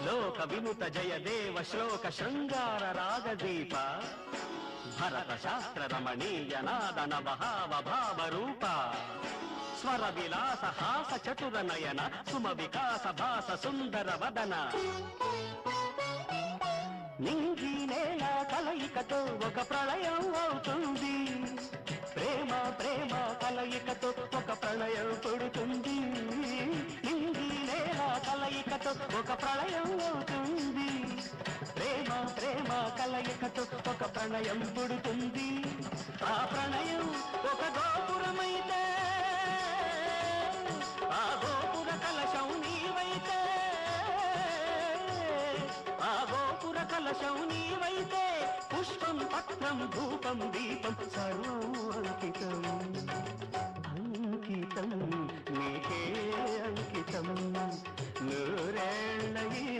లోక వినుత జయ దేవ శ్లోక శృంగార రాగదీప భరత శాస్త్ర రమణీయ నాదన భావ భావ రూప స్వర విలాస హాస చతుర నయన సుమ వికాస భాస సుందర వదన నింగి నేల కలయికతో ఒక ప్రళయం అవుతుంది ప్రేమ ప్రేమ కలయికతో ఒక ప్రళయం పుడుతుంది నింగి నేల కలయికతో ఒక ప్రళయం అవుతుంది ప్రేమ ప్రేమ కలయికతో ఒక ప్రణయం పుడుతుంది ఆ ప్రణయం ఒక గోపురమైతే ఆ గోపుర కలశం నీవైతే ఆ గోపుర కలశం నీవైతే పుష్పం పత్రం ధూపం దీపం సర్వం అంకితం